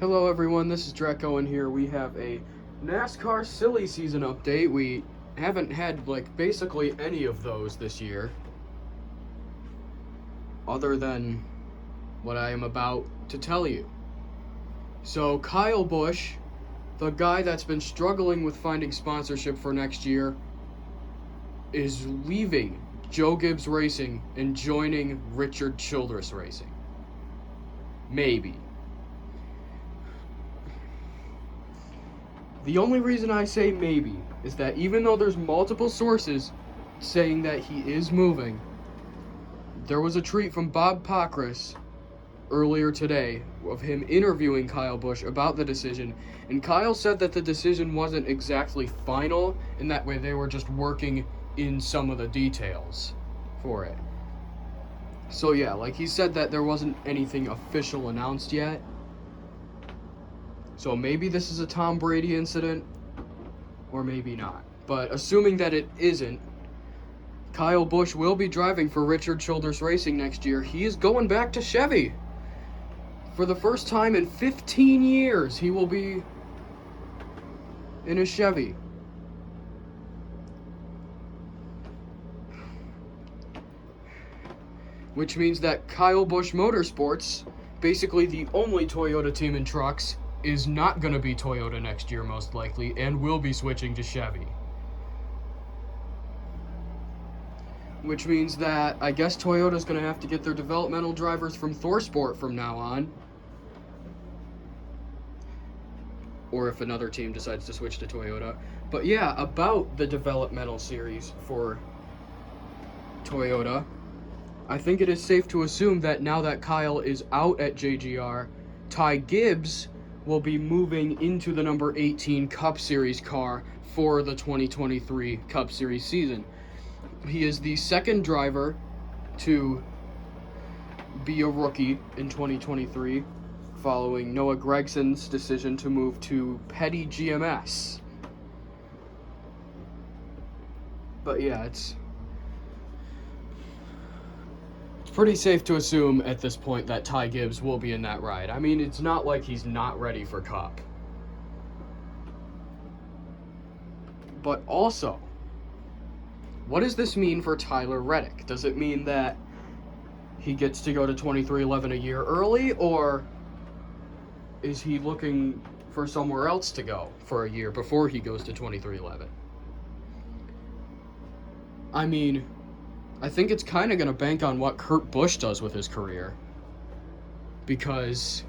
Hello everyone, this is Drecko, and here we have a NASCAR silly season update. We haven't had basically any of those this year, other than what I am about to tell you. So Kyle Busch, the guy that's been struggling with finding sponsorship for next year, is leaving Joe Gibbs Racing and joining Richard Childress Racing. Maybe. The only reason I say maybe is that even though there's multiple sources saying that he is moving, there was a tweet from Bob Pockrass earlier today of him interviewing Kyle Busch about the decision, and Kyle said that the decision wasn't exactly final, and that way they were just working in some of the details for it. So yeah, he said that there wasn't anything official announced yet. So maybe this is a Tom Brady incident, or maybe not. But assuming that it isn't, Kyle Busch will be driving for Richard Childress Racing next year. He is going back to Chevy. For the first time in 15 years, he will be in a Chevy. Which means that Kyle Busch Motorsports, basically the only Toyota team in trucks, is not going to be Toyota next year most likely, and will be switching to Chevy. Which means that I guess Toyota's going to have to get their developmental drivers from ThorSport from now on. Or if another team decides to switch to Toyota. But yeah, about the developmental series for Toyota, I think it is safe to assume that now that Kyle is out at JGR, Ty Gibbs will be moving into the number 18 Cup Series car for the 2023 Cup Series season. He is the second driver to be a rookie in 2023, following Noah Gregson's decision to move to Petty GMS. But yeah, it's pretty safe to assume at this point that Ty Gibbs will be in that ride. I mean, it's not like he's not ready for Cup. But also, what does this mean for Tyler Reddick? Does it mean that he gets to go to 2311 a year early, or is he looking for somewhere else to go for a year before he goes to 2311? I mean, I think it's kind of going to bank on what Kurt Busch does with his career. Because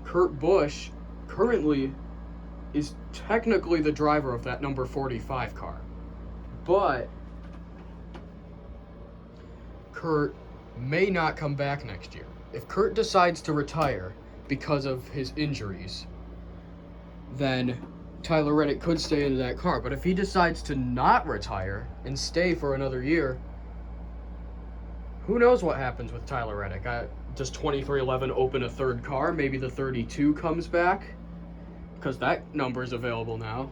Kurt Busch currently is technically the driver of that number 45 car. But Kurt may not come back next year. If Kurt decides to retire because of his injuries, then Tyler Reddick could stay in that car. But if he decides to not retire and stay for another year, who knows what happens with Tyler Reddick? Does 2311 open a third car? Maybe the 32 comes back? Because that number is available now.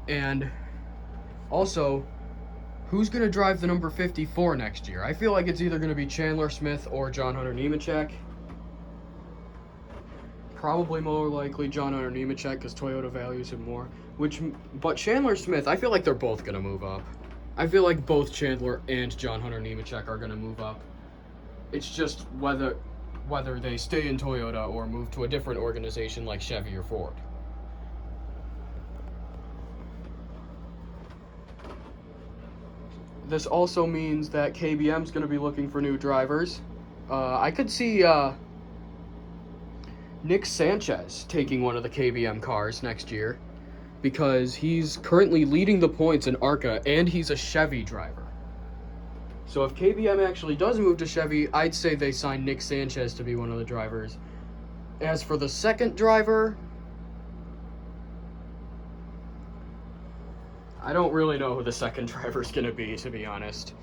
And also, who's going to drive the number 54 next year? I feel like it's either going to be Chandler Smith or John Hunter Nemechek. Probably more likely John Hunter Nemechek because Toyota values him more. But Chandler Smith, I feel like they're both going to move up. I feel like both Chandler and John Hunter Nemechek are going to move up. It's just whether they stay in Toyota or move to a different organization like Chevy or Ford. This also means that KBM's going to be looking for new drivers. I could see Nick Sanchez taking one of the KBM cars next year because he's currently leading the points in ARCA and he's a Chevy driver. So if KBM actually does move to Chevy, I'd say they sign Nick Sanchez to be one of the drivers. As for the second driver, I don't really know who the second driver's going to be honest.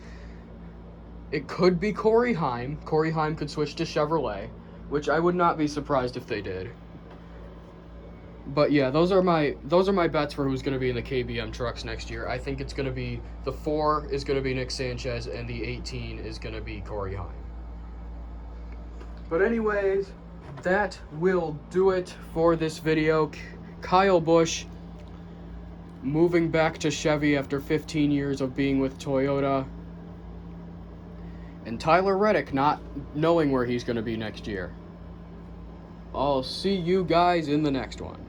It could be Corey Heim. Corey Heim could switch to Chevrolet, which I would not be surprised if they did. But yeah, those are my bets for who's going to be in the KBM trucks next year. I think it's going to be the 4 is going to be Nick Sanchez, and the 18 is going to be Corey Heim. But anyways, that will do it for this video. Kyle Busch moving back to Chevy after 15 years of being with Toyota. And Tyler Reddick not knowing where he's going to be next year. I'll see you guys in the next one.